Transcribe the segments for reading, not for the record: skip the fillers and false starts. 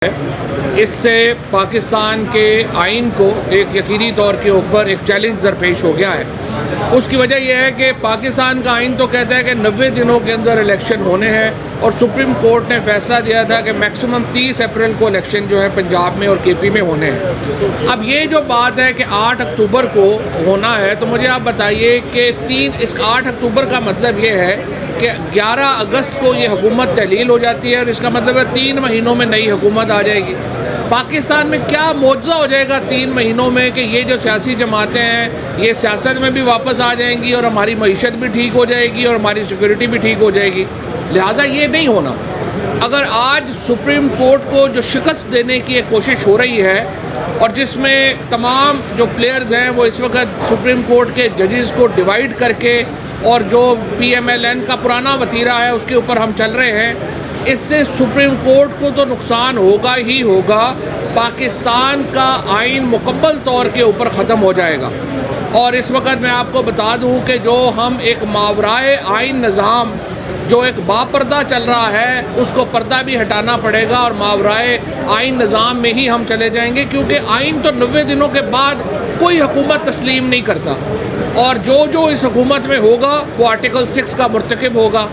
इससे पाकिस्तान के आइन को एक यकीनी तौर के ऊपर एक चैलेंज दरपेश हो गया है। उसकी वजह यह है कि पाकिस्तान का आइन तो कहता है कि 90 दिनों के अंदर इलेक्शन होने हैं और सुप्रीम कोर्ट ने फैसला दिया था कि मैक्सिमम 30 अप्रैल को इलेक्शन जो है पंजाब में और केपी में होने हैं। अब ये जो बात है कि 8 अक्टूबर को होना है, तो मुझे आप बताइए कि इस 8 अक्टूबर का मतलब ये है कि 11 अगस्त को ये हुकूमत तहलील हो जाती है और इसका मतलब है 3 महीनों में नई हुकूमत आ जाएगी। पाकिस्तान में क्या मौजज़ा हो जाएगा 3 महीनों में कि ये जो सियासी जमातें हैं ये सियासत में भी वापस आ जाएंगी और हमारी मईशत भी ठीक हो जाएगी और हमारी सिक्योरिटी भी ठीक हो जाएगी। लिहाजा ये नहीं होना। अगर आज सुप्रीम कोर्ट को जो शिकस्त देने की एक कोशिश हो रही है और जिसमें तमाम जो प्लेयर्स हैं वो इस वक्त सुप्रीम कोर्ट के जजेस को डिवाइड करके और जो PMLN का पुराना वतीरा है उसके ऊपर हम चल रहे हैं, इससे सुप्रीम कोर्ट को तो नुकसान होगा ही होगा। पाकिस्तान का आइन मुकम्मल तौर के ऊपर ख़त्म हो जाएगा। और इस वक्त मैं आपको बता दूं कि जो हम एक मावराए आइन निज़ाम जो एक बापर्दा चल रहा है उसको पर्दा भी हटाना पड़ेगा और मावराए आइन निज़ाम में ही हम चले जाएंगे, क्योंकि आइन तो 90 दिनों के बाद कोई हुकूमत तस्लीम नहीं करता और जो इस हुकूमत में होगा वो आर्टिकल 6 का मुर्तकिब होगा।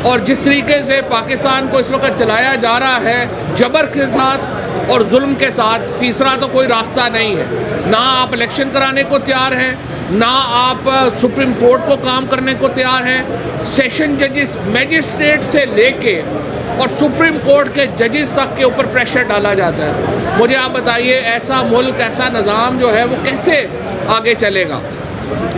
और जिस तरीके से पाकिस्तान को इस वक्त चलाया जा रहा है जबर के साथ और जुल्म के साथ, तीसरा तो कोई रास्ता नहीं है। ना आप इलेक्शन कराने को तैयार हैं, ना आप सुप्रीम कोर्ट को काम करने को तैयार हैं। सेशन जजेस मैजिस्ट्रेट से लेके और सुप्रीम कोर्ट के जजेस तक के ऊपर प्रेशर डाला जाता है। मुझे आप बताइए ऐसा मुल्क, ऐसा निज़ाम जो है वो कैसे आगे चलेगा।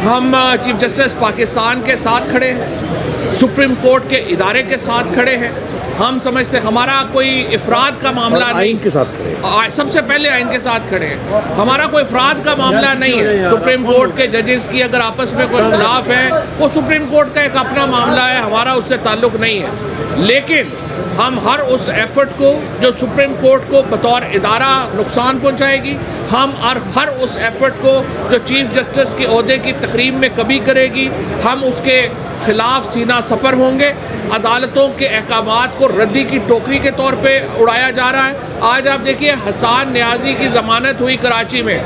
हम चीफ जस्टिस पाकिस्तान के साथ खड़े हैं, सुप्रीम कोर्ट के इदारे के साथ खड़े हैं। हम समझते हमारा कोई इफराद का मामला नहीं, आइन के साथ खड़े, सबसे पहले आइन के साथ खड़े हैं। हमारा कोई इफराद का मामला नहीं है। सुप्रीम कोर्ट के जजेस की अगर आपस में कोई इख्तलाफ है वो सुप्रीम कोर्ट का एक अपना मामला है, हमारा उससे ताल्लुक़ नहीं है। लेकिन हम हर उस एफर्ट को जो सुप्रीम कोर्ट को बतौर इदारा नुकसान पहुंचाएगी, हम हर उस एफर्ट को जो चीफ जस्टिस के ओहदे की तकरीब में कभी करेगी, हम उसके खिलाफ सीना सफर होंगे। अदालतों के अहकामात को रद्दी की टोकरी के तौर पे उड़ाया जा रहा है। आज आप देखिए हसन न्याजी की ज़मानत हुई कराची में,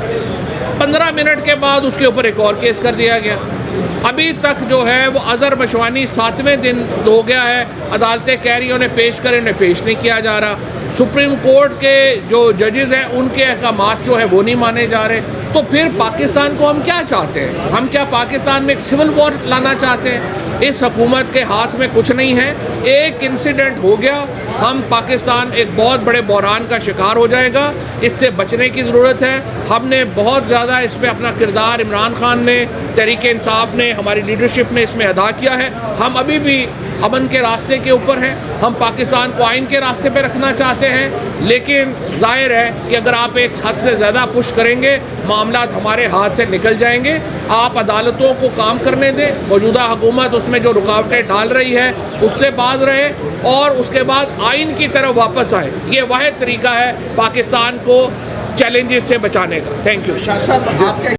15 मिनट के बाद उसके ऊपर एक और केस कर दिया गया। अभी तक जो है वो अज़हर मशवानी 7वें दिन हो गया है, अदालतें कह रही हैं उन्हें पेश करें, उन्हें पेश नहीं किया जा रहा। सुप्रीम कोर्ट के जो जजेस हैं उनके अहकामात जो है वो नहीं माने जा रहे। तो फिर पाकिस्तान को हम क्या चाहते हैं? हम क्या पाकिस्तान में एक सिविल वॉर लाना चाहते हैं? इस हुकूमत के हाथ में कुछ नहीं है। एक इंसिडेंट हो गया, हम पाकिस्तान एक बहुत बड़े बहरान का शिकार हो जाएगा। इससे बचने की ज़रूरत है। हमने बहुत ज़्यादा इस पर अपना किरदार इमरान खान ने, तहरीक इंसाफ ने, हमारी लीडरशिप ने इसमें अदा किया है। हम अभी भी अमन के रास्ते के ऊपर हैं। हम पाकिस्तान को आइन के रास्ते पे रखना चाहते हैं, लेकिन जाहिर है कि अगर आप एक हद से ज़्यादा पुश करेंगे मामला हमारे हाथ से निकल जाएंगे। आप अदालतों को काम करने दें, मौजूदा हुकूमत उसमें जो रुकावटें डाल रही है उससे बाज रहे और उसके बाद आइन की तरफ वापस आए। ये वाहिद तरीका है पाकिस्तान को चैलेंजेस से बचाने का। Thank you.